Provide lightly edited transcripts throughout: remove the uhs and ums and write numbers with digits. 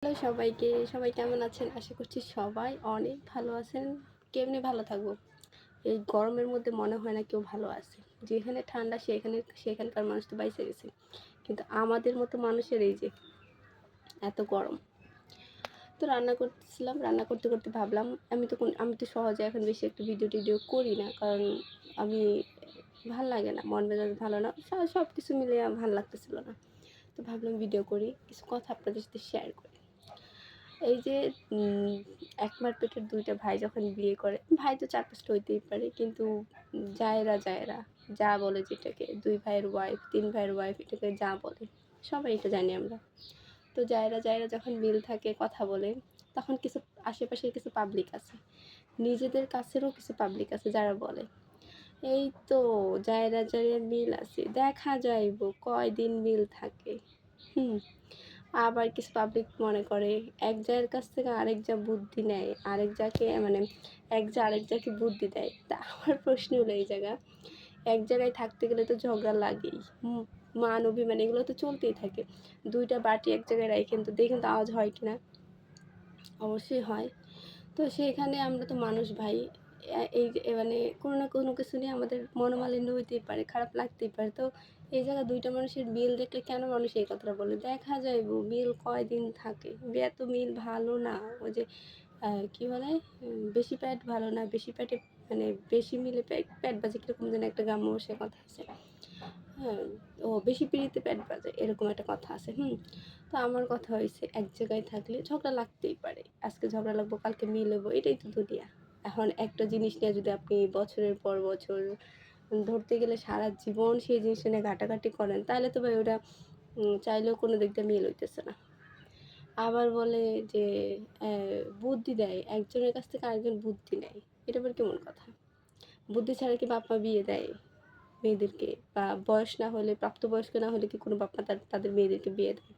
Hello সবাইকে, সবাই কেমন আছেন? আশা করছি সবাই অনেক ভালো আছেন। কেমনে ভালো থাকবো? এই গরমের মধ্যে মনে হয় না কেউ ভালো আছে। যেখানে ঠান্ডা সেখানকার মানুষ তো বাইচে গেছে। কিন্তু আমাদের মতো মানুষের এই যে এত গরম। তো রান্না করতেছিলাম, রান্না করতে, করতে ভাবলাম আমি তো সহজে এখন বেশি একটা ভিডিও করি না। কারণ আমি ভাল লাগে না, মন মেজাজ ভালো না। সব কিছু মিলিয়ে ভাল লাগতেছিল না। তো ভাবলাম ভিডিও করি, কিছু কথা আপনাদের সাথে শেয়ার করি। এই যে একমার পেটের ২ টা ভাই যখন বিয়ে করে, ভাই তো ৪-৫ টা হইতেই পারে, কিন্তু জায়েরা যা বলে যেটাকে ২ ভাইয়ের ওয়াইফ, ৩ ভাইয়ের ওয়াইফ এটাকে যা বলে। সবাই এটা জানি আমরা। তো জায়েরা যখন মিল থাকে কথা বলে, তখন কিছু আশেপাশের কিছু পাবলিক আছে। নিজেদের কাছেরও কিছু পাবলিক আছে যারা বলে, এই তো জায়েরা মিল আছে, দেখা যাইব কয়দিন মিল থাকে। আবার কিছু পাবলিক মনে করে এক জায়ের কাছ থেকে আরেক জা বুদ্ধি নেয়, আরেক জাকে মানে এক জা আরেক জাকে বুদ্ধি দেয়। তা আমার প্রশ্ন হলো এই জায়গা, এক জায়গায় থাকতে গেলে তো ঝগড়া লাগেই। মান অভিমান এগুলো তো চলতেই থাকে। ২ টা বাটি এক জায়গায় রাইখেন তো দেখেন তো আওয়াজ হয় কিনা? অবশ্যই হয়। তো সেইখানে আমরা তো মানুষ ভাই। এই যে মানে কোনো না কোনো কিছু নিয়ে আমাদের মনোমালিন্য হইতেই পারে, খারাপ লাগতেই পারে। তো এই জায়গায় ২ টা মানুষের মিল দেখলে কেন মানুষ এই কথাটা বলে? দেখা যাইব মিল কয়দিন থাকে। এত মিল ভালো না। ওই যে কি বলে? বেশি পেট ভালো না, বেশি পেটে মানে বেশি মিলে পেট বাজে কিরকম যেন একটা গ্রাম্য ভাষায় কথা আছে। হ্যাঁ, বেশি পিড়িতে পেট বাজে এরকম একটা কথা আছে। তো আমার কথা হইছে এক জায়গায় থাকলে ঝগড়া লাগতেই পারে। আজকে ঝগড়া লাগবো, কালকে মিল হইবো, এটাই তো দুনিয়া। এখন একটা জিনিস নিয়ে যদি আপনি বছরের পর বছর ধরতে গেলে সারা জীবন সেই জিনিসটা নিয়ে ঘাটাঘাটি করেন, তাহলে তো ভাই ওটা চাইলেও কোনো দিক দিয়ে মিল হইতেছে না। আবার বলে যে বুদ্ধি দেয়, একজনের কাছ থেকে আরেকজন বুদ্ধি নেয়। এটা আবার কেমন কথা? বুদ্ধি ছাড়া কি বাপ মা বিয়ে দেয় মেয়েদেরকে? বা বয়স না হলে, প্রাপ্তবয়স্ক না হলে কি কোনো বাপ মা তাদের মেয়েদেরকে বিয়ে দেয়?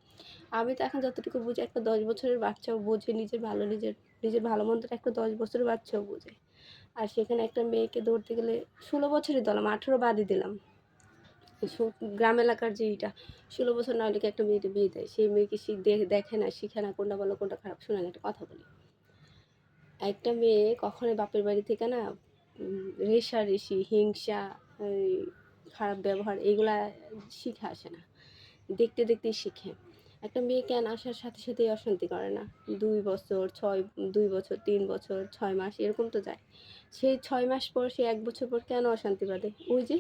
আমি তো এখন যতটুকু বুঝি, একটা 10 বছরের বাচ্চাও বোঝে নিজের ভালো মন্দটা একটা 10 বছরের বাচ্চাও বোঝে। আর সেখানে একটা মেয়েকে ধরতে গেলে 16 বছরই ধরলাম, 18 বাদই দিলাম। গ্রাম এলাকার যে এইটা 16 বছর না হলে কি একটা মেয়েকে বিয়ে দেয়? সেই মেয়েকে দেখে না, শিখে না, কোনটা ভালো কোনটা খারাপ। শোনেন একটা কথা বলি। একটা মেয়ে কখনোই বাপের বাড়ি থেকে না রেষারেষি, হিংসা, এই খারাপ ব্যবহার এগুলা শিখে আসে না। দেখতেই শিখে। একটা মেয়ে কেন আসার সাথে সাথেই অশান্তি করে না? ২ বছর, ২ বছর, ৩ বছর, ৬ মাস এরকম তো যায়। সেই ৬ মাস পর, সে ১ বছর পর কেন অশান্তি বাধে? ওই যে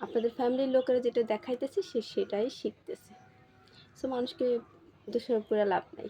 আপনাদের ফ্যামিলির লোকেরা যেটা দেখাইতেছে সে সেটাই শিখতেছে। সো মানুষকে দোষারোপ করে লাভ নাই।